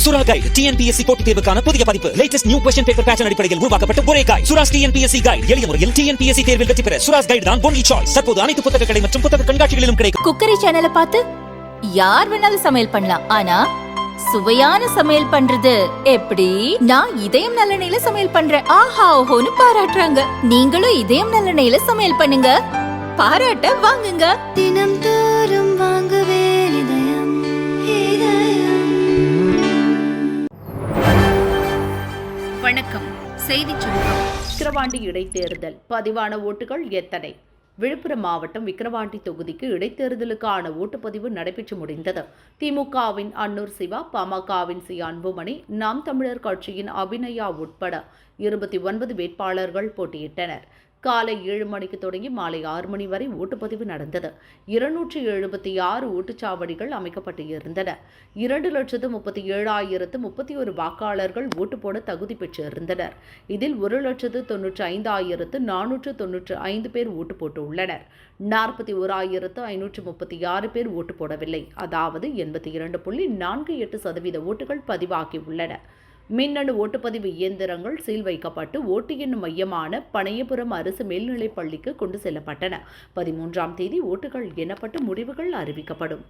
சுரா guide TNPSC போட்டித் தேர்வுக்கான புதிய பதிப்பு. Latest new question paper pattern அடிப்படையில் உருவாக்கப்பட்ட ஒரே கைடு. Sura's TNPSC guide. எளிய முறையில் டிஎன்பிஎஸ்சி தேர்வில் வெற்றி பெற சுராஸ் கைடு தான் ஒன்லி சாய்ஸ். தற்போது அனைத்து புத்தக கடை மற்றும் புத்தக கண்காட்சிகளிலும் கிடைக்கும். குக்கரி சேனலை பார்த்து யார் வேணாலும் சமையல் பண்ணலாம். ஆனா சுவையான சமையல் பண்றது எப்படி? நான் இதயம் நல்லெண்ணெயில சமையல் பண்றேன். ஆஹா ஓஹோன்னு பாராட்டுறாங்க. நீங்களும் இதயம் நல்லெண்ணெயில சமையல் பண்ணுங்க, பாராட்ட வாங்குங்க. தினம் தோறும் வாங்குவே இதயம் இதயம். வணக்கம். செய்தி சுருக்கம். விக்கிரவாண்டி இடைத்தேர்தல் பதிவான ஓட்டுகள் எத்தனை? விழுப்புரம் மாவட்டம் விக்கிரவாண்டி தொகுதிக்கு இடைத்தேர்தலுக்கான ஓட்டுப்பதிவு நடைபெற்று முடிந்தது. திமுகவின் அன்னூர் சிவா, பாமகவின் சி அன்புமணி, நாம் தமிழர் கட்சியின் அபிநயா உட்பட 29 வேட்பாளர்கள் போட்டியிட்டனர். காலை 7 மணிக்கு தொடங்கி மாலை 6 மணி வரை ஓட்டுப்பதிவு நடந்தது. 276 ஓட்டுச்சாவடிகள் அமைக்கப்பட்டு இருந்தன. 2,37,031 வாக்காளர்கள் ஓட்டு போட தகுதி பெற்றிருந்தனர். இதில் 1,95,495 பேர் ஓட்டு போட்டுள்ளனர். 41,536 பேர் ஓட்டு போடவில்லை. அதாவது 82.48% ஓட்டுகள் பதிவாகியுள்ளன. மின்னணு ஓட்டுப்பதிவு இயந்திரங்கள் சீல் வைக்கப்பட்டு ஓட்டு எண்ணும் மையமான பனையபுரம் அரசு மேல்நிலைப் பள்ளிக்கு கொண்டு செல்லப்பட்டன. 13ஆம் தேதி ஓட்டுகள் எண்ணப்பட்டு முடிவுகள் அறிவிக்கப்படும்.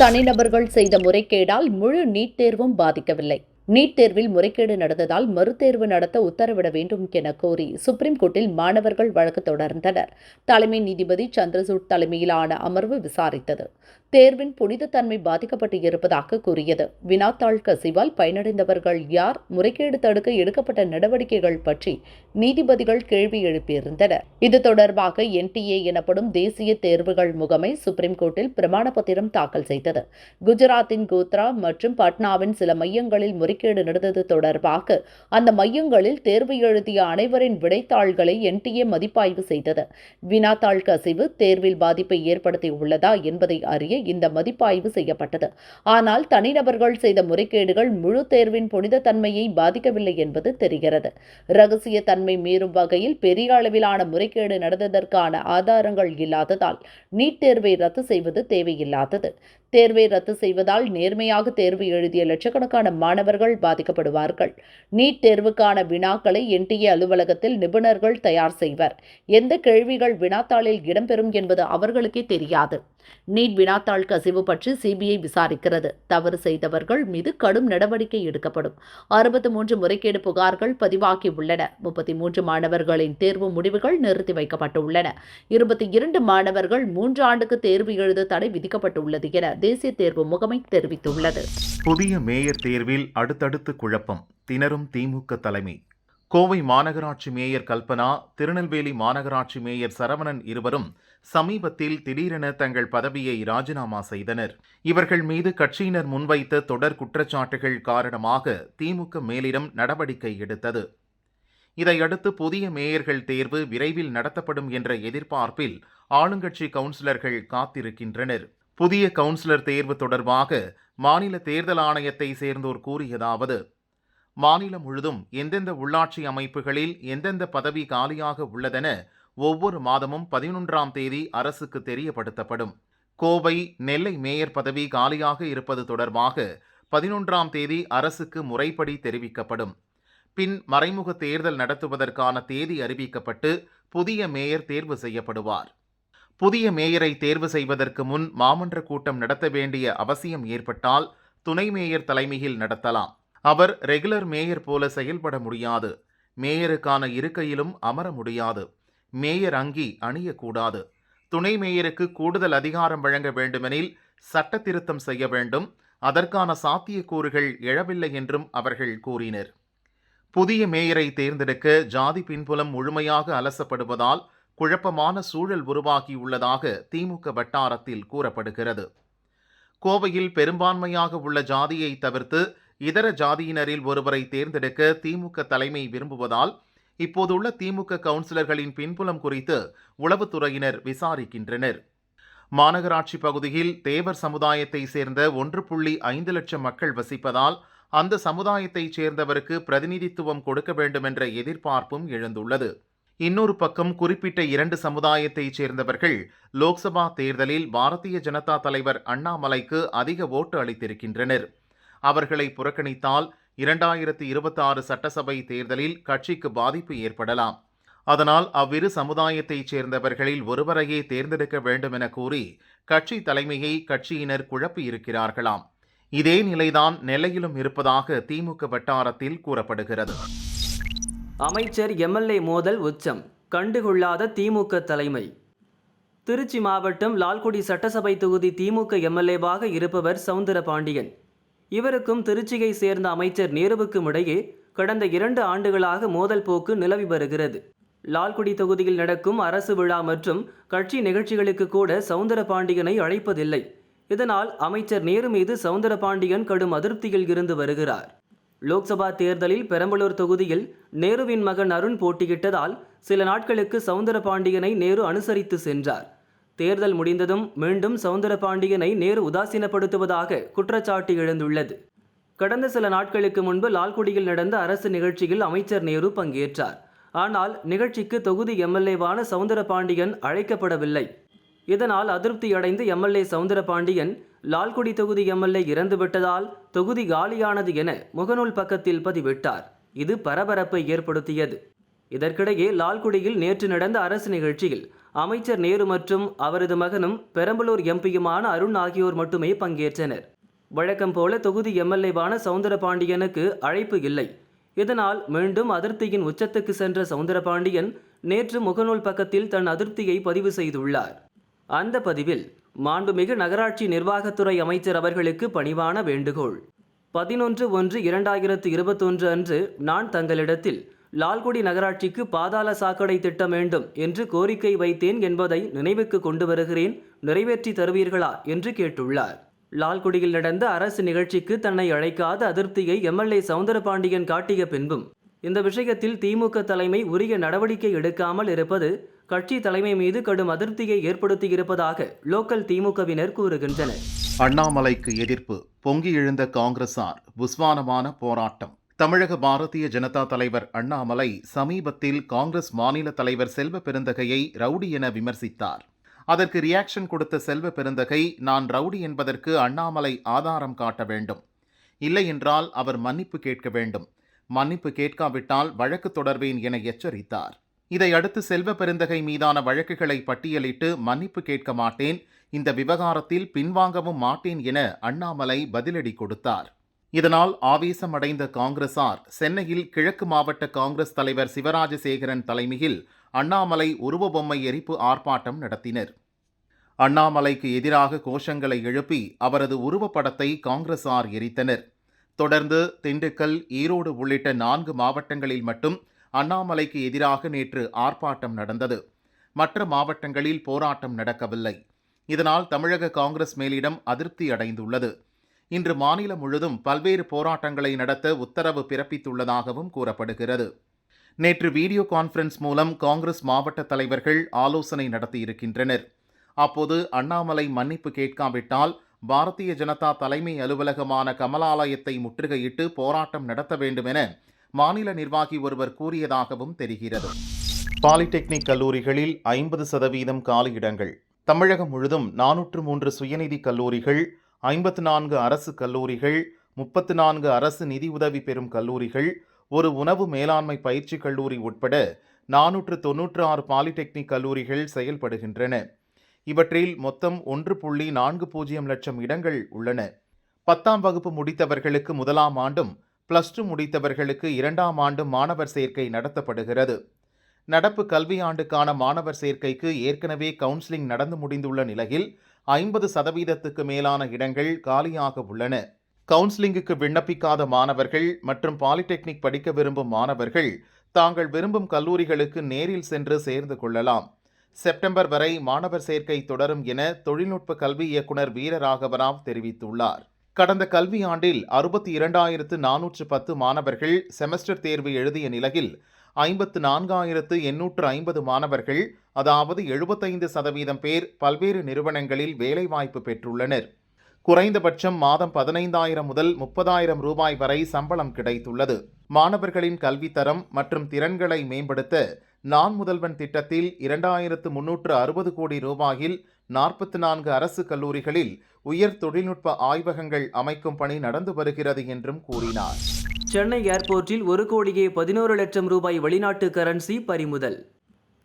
தனிநபர்கள் செய்த முறைகேடால் முழு நீட் தேர்வும் பாதிக்கவில்லை. நீட் தேர்வில் முறைகேடு நடந்ததால் மறுதேர்வு நடத்த உத்தரவிட வேண்டும் என கோரி சுப்ரீம் கோர்ட்டில் மாணவர்கள் வழக்கு தொடர்ந்தனர். தலைமை நீதிபதி சந்திரசூட் தலைமையிலான அமர்வு விசாரித்தது. தேர்வின் புனிதத்தன்மை பாதிக்கப்பட்டு இருப்பதாக கூறியது. வினாத்தாள் கசிவால் பயனடைந்தவர்கள் யார்? முறைகேடு தடுக்க எடுக்கப்பட்ட நடவடிக்கைகள் பற்றி நீதிபதிகள் கேள்வி எழுப்பியிருந்தனர். இது தொடர்பாக NTA எனப்படும் தேசிய தேர்வுகள் முகமை சுப்ரீம் கோர்ட்டில் பிரமாண பத்திரம் தாக்கல் செய்தது. குஜராத்தின் கோத்ரா மற்றும் பாட்னாவின் சில மையங்களில் முறைகேடு நடந்தது தொடர்பாக அந்த மையங்களில் தேர்வு எழுதிய அனைவரின் விடைத்தாள்களை NTA மதிப்பாய்வு செய்தது. வினாத்தாள் கசிவு தேர்வில் பாதிப்பை ஏற்படுத்தியுள்ளதா என்பதை அறிய இந்த மதிப்பாய்வு செய்யப்பட்டது. ஆனால் தனிநபர்கள் செய்த முறைகேடுகள் முழு தேர்வின் புனித தன்மையை பாதிக்கவில்லை என்பது தெரிகிறது. ரகசிய தன்மை மீறும் வகையில் பெரிய அளவிலான முறைகேடு நடந்ததற்கான ஆதாரங்கள் இல்லாததால் நீட் தேர்வை ரத்து செய்வது தேவையில்லாதது. தேர்வை ரத்து செய்வதால் நேர்மையாக தேர்வு எழுதிய லட்சக்கணக்கான மாணவர்கள் பாதிக்கப்படுவார்கள். நீட் தேர்வுக்கான வினாக்களை NTA அலுவலகத்தில் நிபுணர்கள் தயார் செய்வர். எந்த கேள்விகள் வினாத்தாளில் இடம்பெறும் என்பது அவர்களுக்கே தெரியாது. நீட் வினாத்தாள் கசிவு பற்றி CBI விசாரிக்கிறது. தவறு செய்தவர்கள் மீது கடும் நடவடிக்கை எடுக்கப்படும். 63 முறைகேடு புகார்கள் பதிவாகியுள்ளன. 33 மாணவர்களின் தேர்வு முடிவுகள் நிறுத்தி வைக்கப்பட்டுள்ளன. 22 மாணவர்கள் 3 ஆண்டுக்கு தேர்வு எழுத தடை விதிக்கப்பட்டுள்ளது என தேசிய தேர்வு முகமை தெரிவித்துள்ளது. புதிய மேயர் தேர்வில் அடுத்தடுத்து குழப்பம், திணறும் திமுக தலைமை. கோவை மாநகராட்சி மேயர் கல்பனா, திருநெல்வேலி மாநகராட்சி மேயர் சரவணன் இருவரும் சமீபத்தில் திடீரென தங்கள் பதவியை ராஜினாமா செய்தனர். இவர்கள் மீது கட்சியினர் முன்வைத்த தொடர் குற்றச்சாட்டுகள் காரணமாக திமுக மேலிடம் நடவடிக்கை எடுத்தது. இதையடுத்து புதிய மேயர்கள் தேர்வு விரைவில் நடத்தப்படும் என்ற எதிர்பார்ப்பில் ஆளுங்கட்சி கவுன்சிலர்கள் காத்திருக்கின்றனர். புதிய கவுன்சிலர் தேர்வு தொடர்பாக மாநில தேர்தல் ஆணையத்தை சேர்ந்தோர் கூறியதாவது: மாநிலம் முழுதும் எந்தெந்த உள்ளாட்சி அமைப்புகளில் எந்தெந்த பதவி காலியாக உள்ளதென ஒவ்வொரு மாதமும் 11ஆம் தேதி அரசுக்கு தெரியப்படுத்தப்படும். கோவை, நெல்லை மேயர் பதவி காலியாக இருப்பது தொடர்பாக 11ஆம் தேதி அரசுக்கு முறைப்படி தெரிவிக்கப்படும். பின் மறைமுக தேர்தல் நடத்துவதற்கான தேதி அறிவிக்கப்பட்டு புதிய மேயர் தேர்வு செய்யப்படுவார். புதிய மேயரை தேர்வு செய்வதற்கு முன் மாமன்ற கூட்டம் நடத்த வேண்டிய அவசியம் ஏற்பட்டால் துணை மேயர் தலைமையில் நடத்தலாம். அவர் ரெகுலர் மேயர் போல செயல்பட முடியாது. மேயருக்கான இருக்கையிலும் அமர முடியாது. மேயர் அங்கி அணியக்கூடாது. துணை மேயருக்கு கூடுதல் அதிகாரம் வழங்க வேண்டுமெனில் சட்ட திருத்தம் செய்ய வேண்டும். அதற்கான சாத்தியக்கூறுகள் எழவில்லை என்றும் அவர்கள் கூறினர். புதிய மேயரை தேர்ந்தெடுக்க ஜாதி பின்புலம் முழுமையாக அலசப்படுவதால் குழப்பமான சூழல் உருவாகியுள்ளதாக திமுக வட்டாரத்தில் கூறப்படுகிறது. கோவையில் பெரும்பான்மையாக உள்ள ஜாதியை தவிர்த்து இதர ஜாதியினரில் ஒருவரை தேர்ந்தெடுக்க திமுக தலைமை விரும்புவதால் இப்போதுள்ள திமுக கவுன்சிலர்களின் பின்புலம் குறித்து உளவுத்துறையினர் விசாரிக்கின்றனர். மாநகராட்சி பகுதியில் தேவர் சமுதாயத்தை சேர்ந்த 1.5 லட்சம் மக்கள் வசிப்பதால் அந்த சமுதாயத்தைச் சேர்ந்தவருக்கு பிரதிநிதித்துவம் கொடுக்க வேண்டுமென்ற எதிர்பார்ப்பும் எழுந்துள்ளது. இன்னொரு பக்கம் குறிப்பிட்ட 2 சமுதாயத்தைச் சேர்ந்தவர்கள் லோக்சபா தேர்தலில் பாரதிய ஜனதா தலைவர் அண்ணாமலைக்கு அதிக ஓட்டு அளித்திருக்கின்றனர். அவர்களை புறக்கணித்தால் 2026 சட்டசபை தேர்தலில் கட்சிக்கு பாதிப்பு ஏற்படலாம். அதனால் அவ்விரு சமுதாயத்தைச் சேர்ந்தவர்களில் ஒருவரையே தேர்ந்தெடுக்க வேண்டும் என கூறி கட்சி தலைமையை கட்சியினர் குழப்பியிருக்கிறார்களாம். இதே நிலைதான் நெல்லையிலும் இருப்பதாக திமுக வட்டாரத்தில் கூறப்படுகிறது. அமைச்சர் எம்எல்ஏ மோதல் உச்சம், கண்டுகொள்ளாத திமுக தலைமை. திருச்சி மாவட்டம் லால்குடி சட்டசபை தொகுதி திமுக எம்எல்ஏவாக இருப்பவர் சவுந்தரபாண்டியன். இவருக்கும் திருச்சியை சேர்ந்த அமைச்சர் நேருவுக்கும் இடையே கடந்த 2 ஆண்டுகளாக மோதல் போக்கு நிலவி வருகிறது. லால்குடி தொகுதியில் நடக்கும் அரசு விழா மற்றும் கட்சி நிகழ்ச்சிகளுக்கு கூட சவுந்தரபாண்டியனை அழைப்பதில்லை. இதனால் அமைச்சர் நேரு மீது சவுந்தரபாண்டியன் கடும் அதிருப்தியில் இருந்து வருகிறார். லோக்சபா தேர்தலில் பெரம்பலூர் தொகுதியில் நேருவின் மகன் அருண் போட்டியிட்டதால் சில நாட்களுக்கு சவுந்தரபாண்டியனை நேரு அனுசரித்து சென்றார். தேர்தல் முடிந்ததும் மீண்டும் சவுந்தரபாண்டியனை நேரு உதாசீனப்படுத்துவதாக குற்றச்சாட்டு எழுந்துள்ளது. கடந்த சில நாட்களுக்கு முன்பு லால்குடியில் நடந்த அரசு நிகழ்ச்சியில் அமைச்சர் நேரு பங்கேற்றார். ஆனால் நிகழ்ச்சிக்கு தொகுதி எம்எல்ஏவான சவுந்தரபாண்டியன் அழைக்கப்படவில்லை. இதனால் அதிருப்தியடைந்த எம்எல்ஏ சவுந்தரபாண்டியன் லால்குடி தொகுதி எம்எல்ஏ இறந்துவிட்டதால் தொகுதி காலியானது என முகநூல் பக்கத்தில் பதிவிட்டார். இது பரபரப்பை ஏற்படுத்தியது. இதற்கிடையே லால்குடியில் நேற்று நடந்த அரசு நிகழ்ச்சியில் அமைச்சர் நேரு மற்றும் அவரது மகனும் பெரம்பலூர் எம்பியுமான அருண் ஆகியோர் மட்டுமே பங்கேற்றனர். வழக்கம் போல தொகுதி எம்எல்ஏவான சவுந்தரபாண்டியனுக்கு அழைப்பு இல்லை. இதனால் மீண்டும் அதிருப்தியின் உச்சத்துக்கு சென்ற சவுந்தரபாண்டியன் நேற்று முகநூல் பக்கத்தில் தன் அதிருப்தியை பதிவு செய்துள்ளார். அந்த பதிவில் மாண்புமிகு நகராட்சி நிர்வாகத்துறை அமைச்சர் அவர்களுக்கு பணிவான வேண்டுகோள். 11/1/2021 அன்று நான் தங்களிடத்தில் லால்குடி நகராட்சிக்கு பாதாள சாக்கடை திட்டம் வேண்டும் என்று கோரிக்கை வைத்தேன் என்பதை நினைவுக்கு கொண்டு வருகிறேன், நிறைவேற்றி தருவீர்களா என்று கேட்டுள்ளார். லால்குடியில் நடந்த அரசு நிகழ்ச்சிக்கு தன்னை அழைக்காத அதிருப்தியை எம்எல்ஏ சவுந்தரபாண்டியன் காட்டிய பின்பும் இந்த விஷயத்தில் திமுக தலைமை உரிய நடவடிக்கை எடுக்காமல் இருப்பது கட்சி தலைமை மீது கடும் அதிருப்தியை ஏற்படுத்தியிருப்பதாக லோக்கல் திமுகவினர் கூறுகின்றனர். அண்ணாமலைக்கு எதிர்ப்பு, பொங்கி எழுந்த காங்கிரசார் புஸ்வானமான போராட்டம். தமிழக பாரதிய ஜனதா தலைவர் அண்ணாமலை சமீபத்தில் காங்கிரஸ் மாநில தலைவர் செல்வ பெருந்தகையை ரவுடி என விமர்சித்தார். அதற்கு ரியாக்ஷன் கொடுத்த செல்வ பெருந்தகை, நான் ரவுடி என்பதற்கு அண்ணாமலை ஆதாரம் காட்ட வேண்டும், இல்லை என்றால் அவர் மன்னிப்பு கேட்க வேண்டும், மன்னிப்பு கேட்காவிட்டால் வழக்கு தொடர்வேன் என எச்சரித்தார். இதையடுத்து செல்வ பெருந்தகை மீதான வழக்குகளை பட்டியலிட்டு மன்னிப்பு கேட்க மாட்டேன், இந்த விவகாரத்தில் பின்வாங்கவும் மாட்டேன் என அண்ணாமலை பதிலடி கொடுத்தார். இதனால் ஆவேசமடைந்த காங்கிரசார் சென்னையில் கிழக்கு மாவட்ட காங்கிரஸ் தலைவர் சிவராஜசேகரன் தலைமையில் அண்ணாமலை உருவபொம்மை எரிப்பு ஆர்ப்பாட்டம் நடத்தினர். அண்ணாமலைக்கு எதிராக கோஷங்களை எழுப்பி அவரது உருவப்படத்தை காங்கிரசார் எரித்தனர். தொடர்ந்து திண்டுக்கல், ஈரோடு உள்ளிட்ட 4 மாவட்டங்களில் மட்டும் அண்ணாமலைக்கு எதிராக நேற்று ஆர்ப்பாட்டம் நடந்தது. மற்ற மாவட்டங்களில் போராட்டம் நடக்கவில்லை. இதனால் தமிழக காங்கிரஸ் மேலிடம் அதிருப்தி அடைந்துள்ளது. இன்று மாநிலம் முழுதும் பல்வேறு போராட்டங்களை நடத்த உத்தரவு பிறப்பித்துள்ளதாகவும் கூறப்படுகிறது. நேற்று வீடியோ கான்ஃபரன்ஸ் மூலம் காங்கிரஸ் மாவட்ட தலைவர்கள் ஆலோசனை நடத்தியிருக்கின்றனர். அப்போது அண்ணாமலை மன்னிப்பு கேட்காவிட்டால் பாரதிய ஜனதா தலைமை அலுவலகமான கமலாலயத்தை முற்றுகையிட்டு போராட்டம் நடத்த வேண்டும் என மாநில நிர்வாகி ஒருவர் கூறியதாகவும் தெரிகிறது. பாலிடெக்னிக் கல்லூரிகளில் 50% காலியிடங்கள். தமிழகம் முழுதும் 403 சுயநிதி கல்லூரிகள், 54 அரசு கல்லூரிகள், 34 அரசு நிதியுதவி பெறும் கல்லூரிகள், ஒரு உணவு மேலாண்மை பயிற்சி கல்லூரி உட்பட 496 பாலிடெக்னிக் கல்லூரிகள் செயல்படுகின்றன. இவற்றில் மொத்தம் 1.40 லட்சம் இடங்கள் உள்ளன. 10ஆம் வகுப்பு முடித்தவர்களுக்கு 1ஆம் ஆண்டும், +2 முடித்தவர்களுக்கு 2ஆம் ஆண்டும் மாணவர் சேர்க்கை நடத்தப்படுகிறது. நடப்பு கல்வியாண்டுக்கான மாணவர் சேர்க்கைக்கு ஏற்கனவே கவுன்சிலிங் நடந்து முடிந்துள்ள நிலையில் 50%க்கு மேலான இடங்கள் காலியாக உள்ளன. கவுன்சிலிங்குக்கு விண்ணப்பிக்காத மாணவர்கள் மற்றும் பாலிடெக்னிக் படிக்க விரும்பும் மாணவர்கள் தாங்கள் விரும்பும் கல்லூரிகளுக்கு நேரில் சென்று சேர்ந்து கொள்ளலாம். செப்டம்பர் வரை மாணவர் சேர்க்கை தொடரும் என தொழில்நுட்ப கல்வி இயக்குனர் வீரராகவராவ் தெரிவித்துள்ளார். கடந்த கல்வியாண்டில் 62,410 மாணவர்கள் செமஸ்டர் தேர்வு எழுதிய நிலையில் 54,850 மாணவர்கள், அதாவது 75% பேர் பல்வேறு நிறுவனங்களில் வேலைவாய்ப்பு பெற்றுள்ளனர். குறைந்தபட்சம் மாதம் 15,000 முதல் 30,000 ரூபாய் வரை சம்பளம் கிடைத்துள்ளது. மாணவர்களின் கல்வித்தரம் மற்றும் திறன்களை மேம்படுத்த நான் முதல்வன் திட்டத்தில் 2360 கோடி ரூபாயில் 44 அரசு கல்லூரிகளில் உயர் தொழில்நுட்ப ஆய்வகங்கள் அமைக்கும் பணி நடந்து வருகிறது என்றும் கூறினார். சென்னை ஏர்போர்ட்டில் 1,11,00,000 ரூபாய் வெளிநாட்டு கரன்சி பறிமுதல்.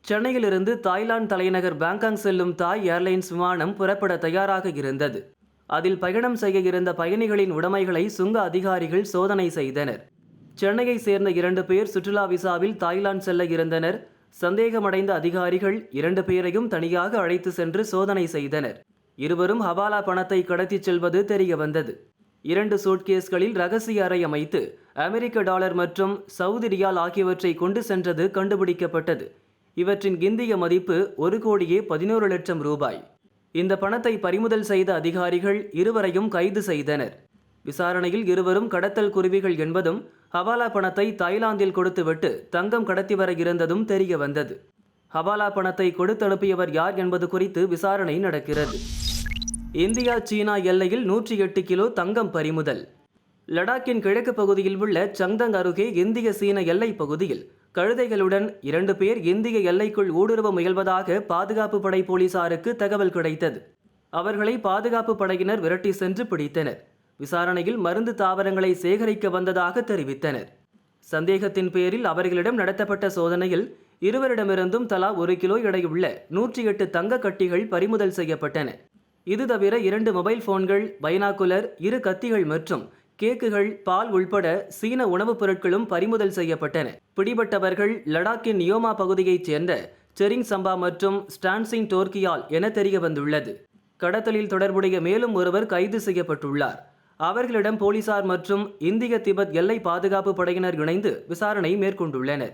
சென்னையிலிருந்து தாய்லாந்து தலைநகர் பாங்காக் செல்லும் தாய் ஏர்லைன்ஸ் விமானம் புறப்பட தயாராக இருந்தது. அதில் பயணம் செய்ய இருந்த பயணிகளின் உடைமைகளை சுங்க அதிகாரிகள் சோதனை செய்தனர். சென்னையை சேர்ந்த 2 பேர் சுற்றுலா விசாவில் தாய்லாந்து செல்ல இருந்தனர். சந்தேகமடைந்த அதிகாரிகள் 2 பேரையும் தனியாக அழைத்து சென்று சோதனை செய்தனர். இருவரும் ஹவாலா பணத்தை கடத்திச் செல்வது தெரிய வந்தது. 2 சூட்கேஸ்களில் ரகசிய அறை அமைத்து அமெரிக்க டாலர் மற்றும் சவுதி ரியால் ஆகியவற்றை கொண்டு சென்றது கண்டுபிடிக்கப்பட்டது. இவற்றின் இந்திய மதிப்பு 1,11,00,000 ரூபாய். இந்த பணத்தை பறிமுதல் செய்த அதிகாரிகள் இருவரையும் கைது செய்தனர். விசாரணையில் இருவரும் கடத்தல் குருவிகள் என்பதும் ஹவாலா பணத்தை தாய்லாந்தில் கொடுத்துவிட்டு தங்கம் கடத்தி வர இருந்ததும் தெரிய வந்தது. ஹவாலா பணத்தை கொடுத்து அனுப்பியவர் யார் என்பது குறித்து விசாரணை நடக்கிறது. இந்தியா சீனா எல்லையில் 108 கிலோ தங்கம் பறிமுதல். லடாக்கின் கிழக்கு பகுதியில் உள்ள சங்தங் அருகே இந்திய சீன எல்லை பகுதியில் கழுதைகளுடன் 2 பேர் இந்திய எல்லைக்குள் ஊடுருவ முயல்வதாக பாதுகாப்பு படை போலீசாருக்கு தகவல் கிடைத்தது. அவர்களை பாதுகாப்பு படையினர் விரட்டி சென்று பிடித்தனர். விசாரணையில் மருந்து தாவரங்களை சேகரிக்க வந்ததாக தெரிவித்தனர். சந்தேகத்தின் பேரில் அவர்களிடம் நடத்தப்பட்ட சோதனையில் இருவரிடமிருந்தும் தலா 1 கிலோ எடையுள்ள 108 தங்க கட்டிகள் பறிமுதல் செய்யப்பட்டன. இது தவிர 2 மொபைல் போன்கள், பைனாகுலர், 2 கத்திகள் மற்றும் கேக்குகள், பால் உள்பட சீன உணவுப் பொருட்களும் பறிமுதல் செய்யப்பட்டன. பிடிபட்டவர்கள் லடாக்கின் நியோமா பகுதியைச் சேர்ந்த செரிங் சம்பா மற்றும் ஸ்டான்சிங் டோர்கியால் என தெரிய வந்துள்ளது. கடத்தலில் தொடர்புடைய மேலும் ஒருவர் கைது செய்யப்பட்டுள்ளார். அவர்களிடம் போலீசார் மற்றும் இந்திய திபெத் எல்லை பாதுகாப்பு படையினர் இணைந்து விசாரணை மேற்கொண்டுள்ளனர்.